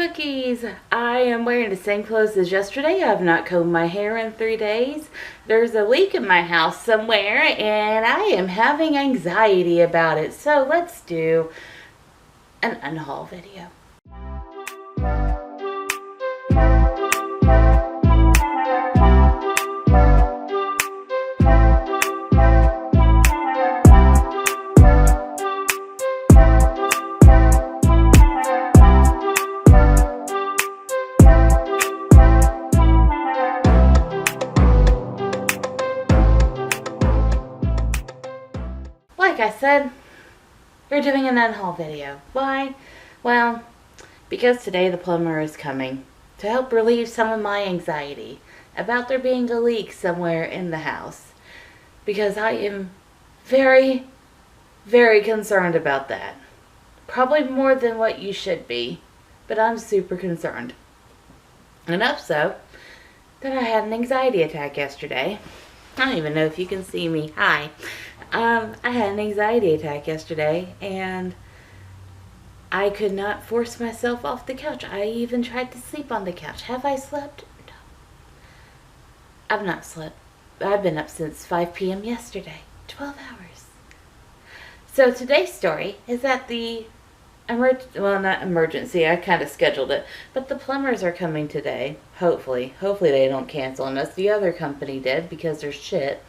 Bookies! I am wearing the same clothes as yesterday. I have not combed my hair in 3 days. There's a leak in my house somewhere and I am having anxiety about it. So let's do an unhaul video. Like I said, we're doing an unhaul video. Why? Well, because today the plumber is coming to help relieve some of my anxiety about there being a leak somewhere in the house. Because I am very, very concerned about that. Probably more than what you should be, but I'm super concerned. Enough so that I had an anxiety attack yesterday. I don't even know if you can see me. Hi. I had an anxiety attack yesterday and I could not force myself off the couch. I even tried to sleep on the couch. Have I slept? No. I've not slept. I've been up since 5 p.m. yesterday. 12 hours. So today's story is that the not emergency, I kind of scheduled it, but the plumbers are coming today. Hopefully they don't cancel on us. The other company did because they're shit.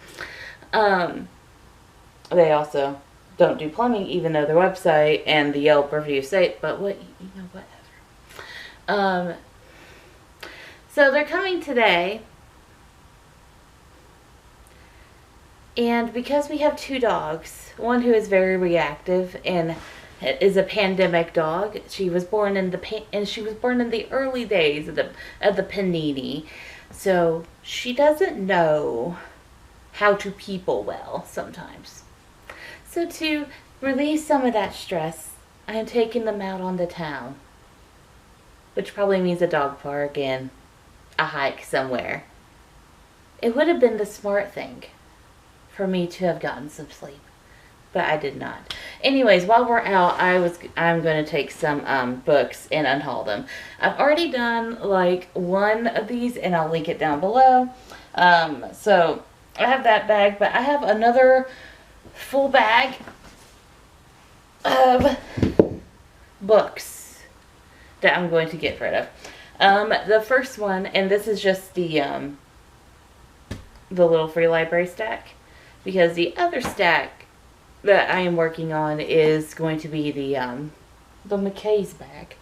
They also don't do plumbing, even though their website and the Yelp review say it, but whatever. So they're coming today, and because we have 2 dogs, one who is very reactive and is a pandemic dog. She was born in the early days of the panini, so she doesn't know how to people well sometimes. So to release some of that stress, I am taking them out on the town, which probably means a dog park and a hike somewhere. It would have been the smart thing for me to have gotten some sleep, but I did not. Anyways, while we're out, I'm going to take some books and unhaul them. I've already done like one of these, and I'll link it down below. So I have that bag, but I have another full bag of books that I'm going to get rid of. The first one, and this is just the little free library stack, because the other stack that I am working on is going to be the McKay's bag.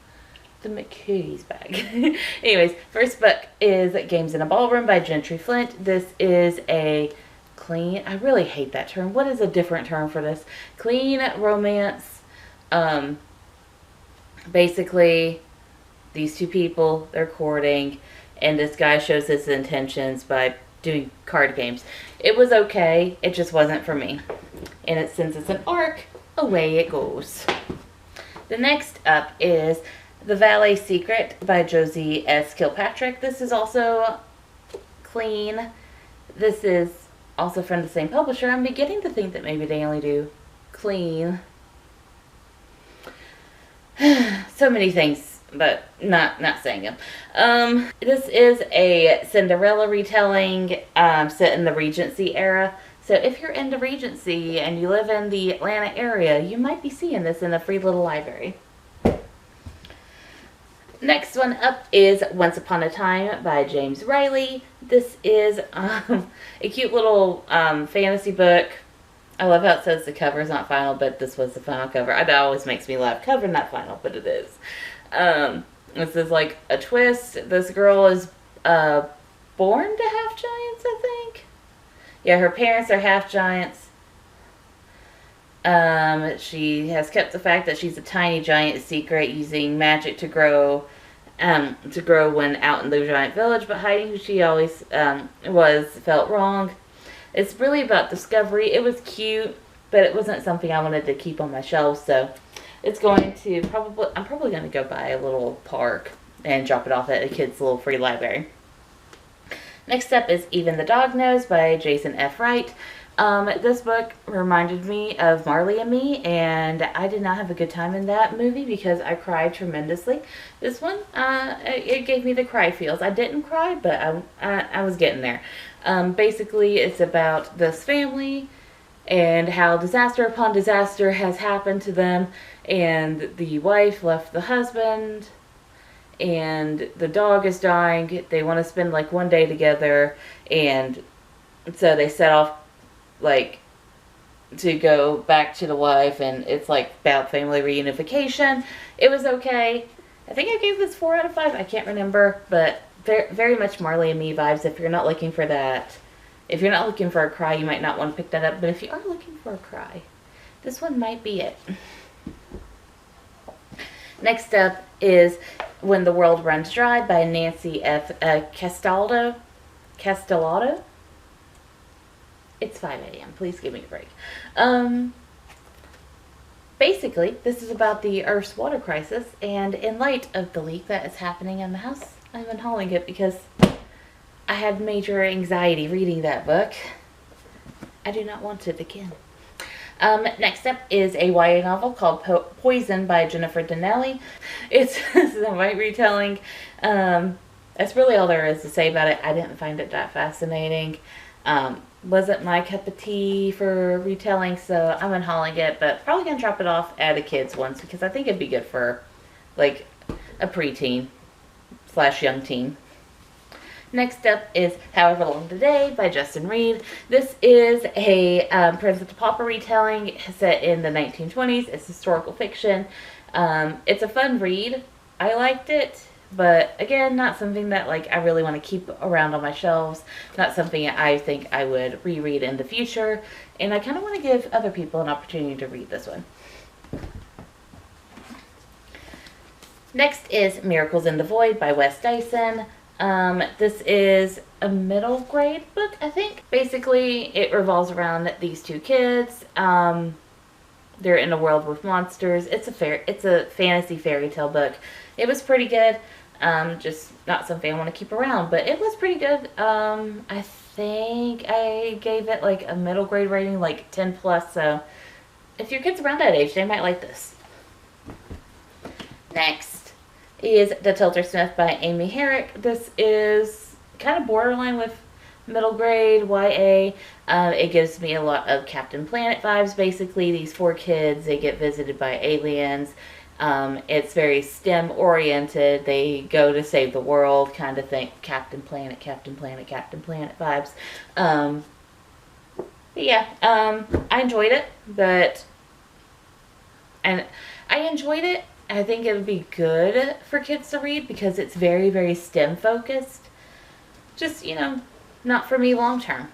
The McKay's bag. Anyways, first book is Games in a Ballroom by Jentry Flint. This is a clean, I really hate that term. What is a different term for this? Clean romance. Basically, these 2 people, they're courting, and this guy shows his intentions by doing card games. It was okay, it just wasn't for me. And since it's an arc, away it goes. The next up is The Valet Secret by Josi S. Kilpatrick. This is also clean. This is also from the same publisher. I'm beginning to think that maybe they only do clean. So many things, but not saying them. This is a Cinderella retelling set in the Regency era. So if you're in the Regency and you live in the Atlanta area, you might be seeing this in a free little library. Next one up is Once Upon a Time by James Riley. This is a cute little fantasy book. I love how it says the cover is not final, but this was the final cover. That always makes me laugh. Cover not final, but it is. This is like a twist. This girl is born to half giants, I think. Yeah, her parents are half giants. She has kept the fact that she's a tiny giant secret, using magic to grow when out in the giant village, but hiding who she always felt wrong. It's really about discovery. It was cute, but it wasn't something I wanted to keep on my shelf, so it's going to I'm probably going to go by a little park and drop it off at a kid's little free library. Next up is Even the Dog Knows by Jason F. Wright. This book reminded me of Marley and Me, and I did not have a good time in that movie because I cried tremendously. This one, it gave me the cry feels. I didn't cry, but I was getting there. Basically, it's about this family and how disaster upon disaster has happened to them, and the wife left the husband, and the dog is dying. They want to spend like one day together, and so they set off like to go back to the wife, and it's like about family reunification. It was okay. I think I gave this 4 out of 5. I can't remember, but very, very much Marley and Me vibes. If you're not looking for that, if you're not looking for a cry, you might not want to pick that up. But if you are looking for a cry, this one might be it. Next up is When the World Runs Dry by Nancy F. Castaldo. It's 5 a.m. Please give me a break. Basically, this is about the Earth's water crisis, and in light of the leak that is happening in the house, I'm unhauling it because I had major anxiety reading that book. I do not want it again. Next up is a YA novel called Poison by Jennifer Donnelly. It's a white retelling. That's really all there is to say about it. I didn't find it that fascinating. Wasn't my cup of tea for retelling, so I'm unhauling it, but probably going to drop it off at a kid's ones because I think it'd be good for like a preteen / young teen. Next up is However Long Today by Justin Reed. This is a Princess Pauper retelling set in the 1920s. It's historical fiction. It's a fun read. I liked it. But again, not something that like I really want to keep around on my shelves. Not something I think I would reread in the future. And I kind of want to give other people an opportunity to read this one. Next is Myracles in the Void by Wes Dyson. This is a middle grade book, I think. Basically, it revolves around these two kids. They're in a world with monsters. It's a fantasy fairy tale book. It was pretty good. Just not something I want to keep around, but it was pretty good. I think I gave it like a middle grade rating, like 10 plus. So if your kid's around that age, they might like this. Next is The Tiltersmith by Amy Herrick. This is kind of borderline with middle grade YA. It gives me a lot of Captain Planet vibes. Basically, these 4 kids, they get visited by aliens. It's very STEM oriented. They go to save the world kind of thing. Captain Planet, Captain Planet, Captain Planet vibes. But yeah, I enjoyed it, and I enjoyed it. I think it would be good for kids to read because it's very, very STEM focused. Just, you know, not for me long term.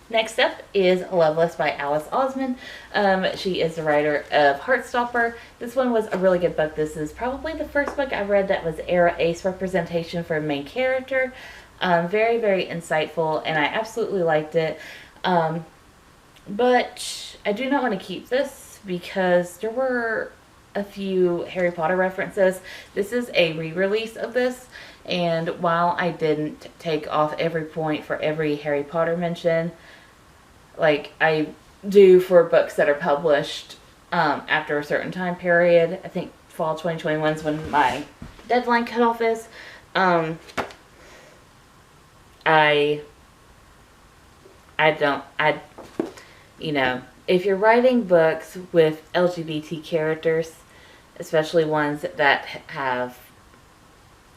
Next up is Loveless by Alice Oseman. She is the writer of Heartstopper. This one was a really good book. This is probably the first book I read that was era ace representation for a main character. Very, very insightful, and I absolutely liked it. But I do not want to keep this because there were a few Harry Potter references. This is a re-release of this, and while I didn't take off every point for every Harry Potter mention, like I do for books that are published after a certain time period. I think fall 2021 is when my deadline cutoff is. You know, if you're writing books with LGBT characters, especially ones that have,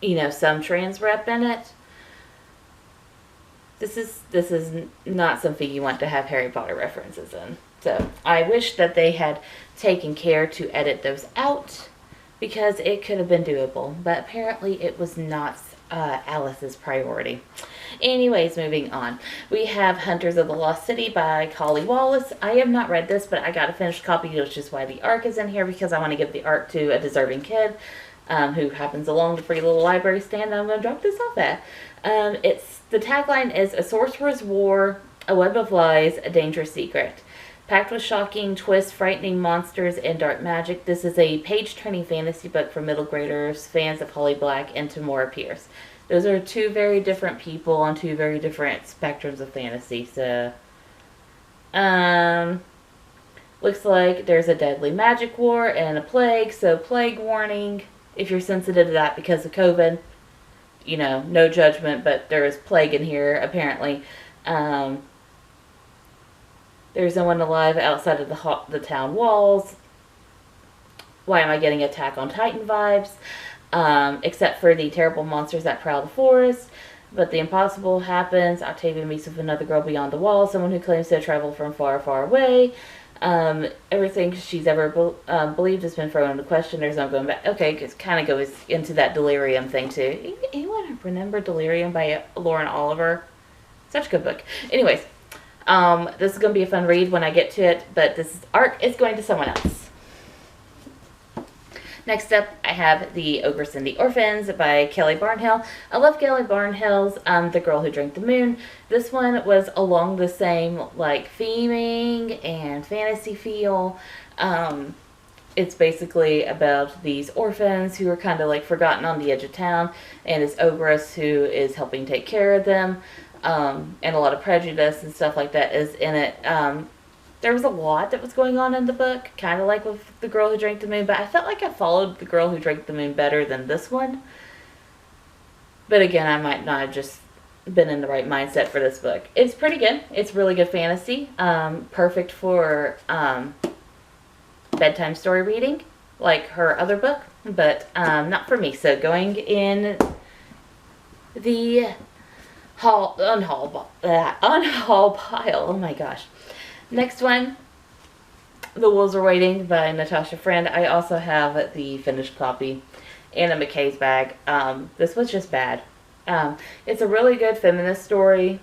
you know, some trans rep in it, this is not something you want to have Harry Potter references in. So I wish that they had taken care to edit those out because it could have been doable, but apparently it was not Alice's priority. Anyways, moving on. We have Hunters of the Lost City by Holly Wallace. I have not read this, but I got a finished copy, which is why the ARC is in here, because I want to give the ARC to a deserving kid who happens along the free little library stand I'm going to drop this off at. The tagline is A Sorcerer's War, A Web of Lies, A Dangerous Secret. Packed with shocking twists, frightening monsters, and dark magic, this is a page-turning fantasy book for middle graders, fans of Holly Black, and Tamora Pierce. Those are two very different people on two very different spectrums of fantasy, so Looks like there's a deadly magic war and a plague, so plague warning if you're sensitive to that because of COVID. You know, no judgment, but there is plague in here, apparently. There's no one alive outside of the town walls. Why am I getting Attack on Titan vibes? Except for the terrible monsters that prowl the forest. But the impossible happens. Octavia meets with another girl beyond the wall, someone who claims to have traveled from far, far away. Everything she's ever believed has been thrown into question. There's no going back. Okay, it kind of goes into that delirium thing too. Anyone remember Delirium by Lauren Oliver? Such a good book. Anyways, this is going to be a fun read when I get to it, but this arc is going to someone else. Next up, I have The Ogress and the Orphans by Kelly Barnhill. I love Kelly Barnhill's The Girl Who Drank the Moon. This one was along the same, like, theming and fantasy feel. It's basically about these orphans who are kind of, like, forgotten on the edge of town, and this ogress who is helping take care of them, and a lot of prejudice and stuff like that is in it. There was a lot that was going on in the book, kind of like with The Girl Who Drank the Moon, but I felt like I followed The Girl Who Drank the Moon better than this one. But again, I might not have just been in the right mindset for this book. It's pretty good. It's really good fantasy. Perfect for bedtime story reading, like her other book, but not for me. So going in the Unhaul pile. Oh my gosh. Next one, The Wolves Are Waiting by Natasha Friend. I also have the finished copy in a McKay's bag. This was just bad. It's a really good feminist story,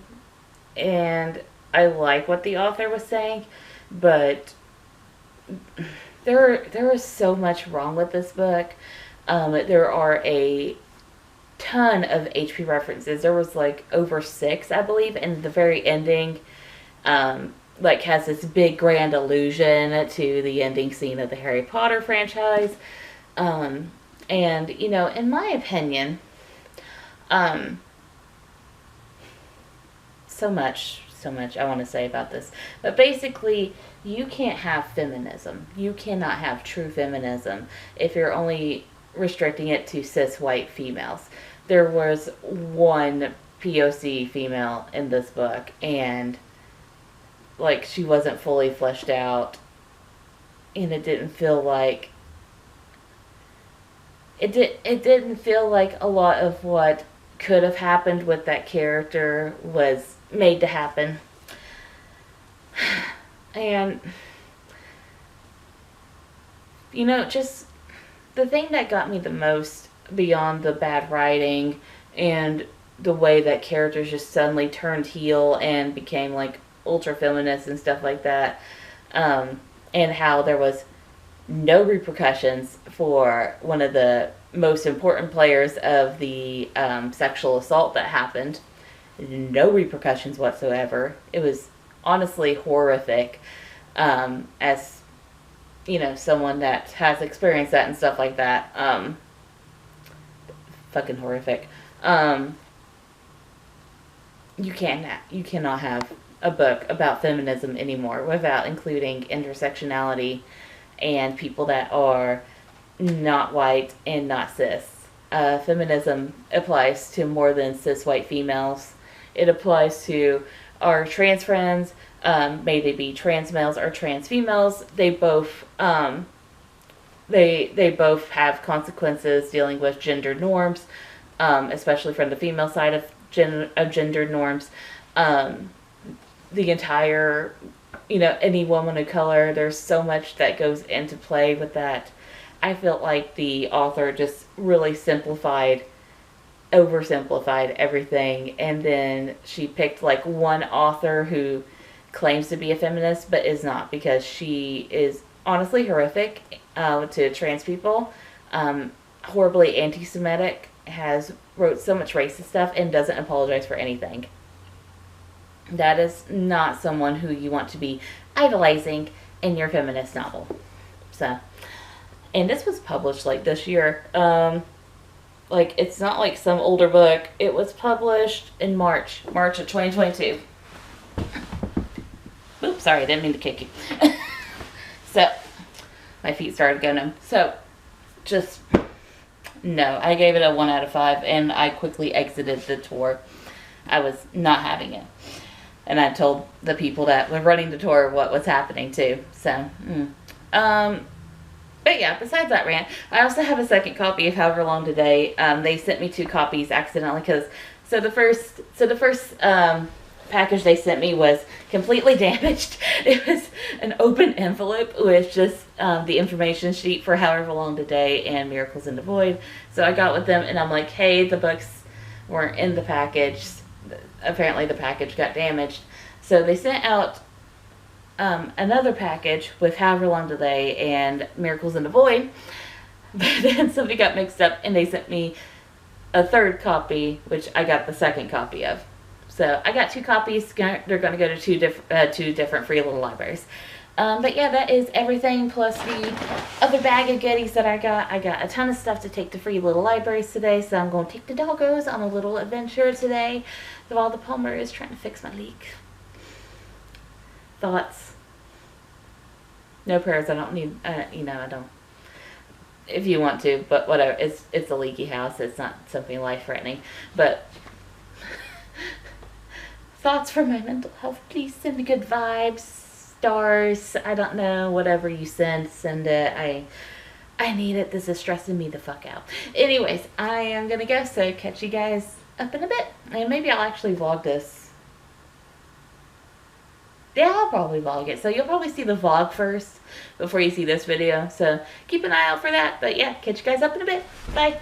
and I like what the author was saying, but there is so much wrong with this book. There are a ton of HP references. There was like over 6, I believe, and the very ending like has this big grand allusion to the ending scene of the Harry Potter franchise. And you know, in my opinion, so much I want to say about this, but basically you can't have feminism. You cannot have true feminism if you're only restricting it to cis white females. There was one POC female in this book, and like she wasn't fully fleshed out, and it didn't feel like it didn't feel like a lot of what could have happened with that character was made to happen. And you know, just the thing that got me the most, beyond the bad writing and the way that characters just suddenly turned heel and became like ultra feminist and stuff like that, and how there was no repercussions for one of the most important players of the sexual assault that happened. No repercussions whatsoever. It was honestly horrific, as you know, someone that has experienced that and stuff like that. Fucking horrific. You cannot have a book about feminism anymore without including intersectionality and people that are not white and not cis. Feminism applies to more than cis white females. It applies to our trans friends, may they be trans males or trans females. They both they both have consequences dealing with gender norms, especially from the female side of gender norms. The entire, you know, any woman of color, there's so much that goes into play with that. I felt like the author just really oversimplified everything, and then she picked like one author who claims to be a feminist but is not, because she is honestly horrific to trans people, horribly anti-Semitic, wrote so much racist stuff, and doesn't apologize for anything. That is not someone who you want to be idolizing in your feminist novel. So, and this was published like this year. Like, it's not like some older book. It was published in March of 2022. Boop. Oops, sorry, I didn't mean to kick you. So, my feet started going numb. So, just, no. I gave it a 1 out of 5, and I quickly exited the tour. I was not having it. And I told the people that were running the tour what was happening, too. So, but yeah, besides that rant, I also have a second copy of However Long Today. They sent me 2 copies accidentally, because, so the first package they sent me was completely damaged. It was an open envelope with just the information sheet for However Long Today and Miracles in the Void. So I got with them, and I'm like, hey, the books weren't in the package. Apparently the package got damaged. So they sent out another package with However Long Today and Miracles in the Void. But then somebody got mixed up, and they sent me a 3rd copy, which I got the 2nd copy of. So I got 2 copies. They're going to go to two different free little libraries. But yeah, that is everything plus the other bag of goodies that I got. I got a ton of stuff to take to free little libraries today, so I'm going to take the doggos on a little adventure today while the plumber is trying to fix my leak. Thoughts? No prayers. I don't need, you know, I don't. If you want to, but whatever. It's a leaky house. It's not something life-threatening. But thoughts for my mental health. Please send me good vibes, stars. I don't know. Whatever you send it. I need it. This is stressing me the fuck out. Anyways, I am gonna go. So catch you guys up in a bit, and maybe I'll actually vlog this. Yeah, I'll probably vlog it. So you'll probably see the vlog first before you see this video. So keep an eye out for that. But yeah, catch you guys up in a bit. Bye.